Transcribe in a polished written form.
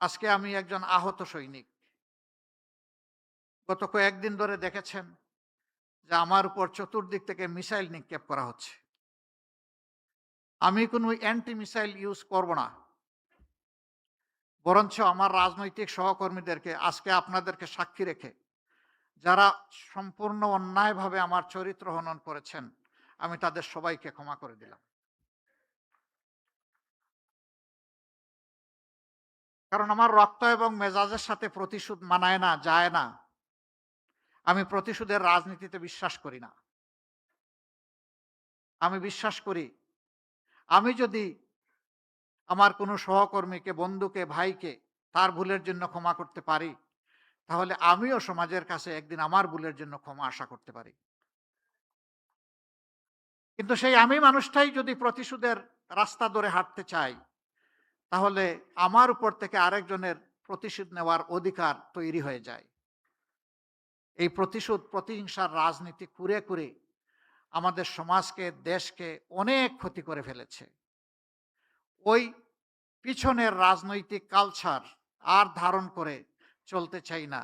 আজকে আমি একজন আহত সৈনিক। গত কয়েকদিন ধরে দেখেছেন যে আমার উপর চতুর্দিক থেকে মিসাইল নিক্ষেপ করা হচ্ছে। আমি কোনো অ্যান্টি মিসাইল ইউজ করব না। বরঞ্চ আমার রাজনৈতিক সহকর্মীদেরকে আজকে আপনাদেরকে সাক্ষী রেখে যারা সম্পূর্ণ অন্যায়ভাবে আমার চরিত্র হনন করেছেন, আমি তাদের সবাইকে ক্ষমা করে দিলাম। কারণ আমার রক্ত এবং মেজাজের সাথে প্রতিশোধ মানায় না, যায় না। আমি প্রতিশোধের রাজনীতিতে বিশ্বাস করি না। আমি বিশ্বাস করি আমি যদি আমার কোনো সহকর্মীকে, বন্ধুকে, ভাইকে তার ভুলের জন্য ক্ষমা করতে পারি, তাহলে আমিও সমাজের কাছে একদিন আমার ভুলের জন্য ক্ষমা আশা করতে পারি। কিন্তু সেই আমি মানুষটাই যদি প্রতিশোধের রাস্তা ধরে হাঁটতে চাই, তাহলে আমার উপর থেকে আরেকজনের প্রতিশোধ নেওয়ার অধিকার তৈরি হয়ে যায়। এই প্রতিশোধ, প্রতিহিংসার রাজনীতি কুরে, কুরে আমাদের সমাজকে, দেশকে অনেক ক্ষতি করে ফেলেছে। ওই পিছনের রাজনৈতিক কালচার আর ধারণ করে চলতে চাই না।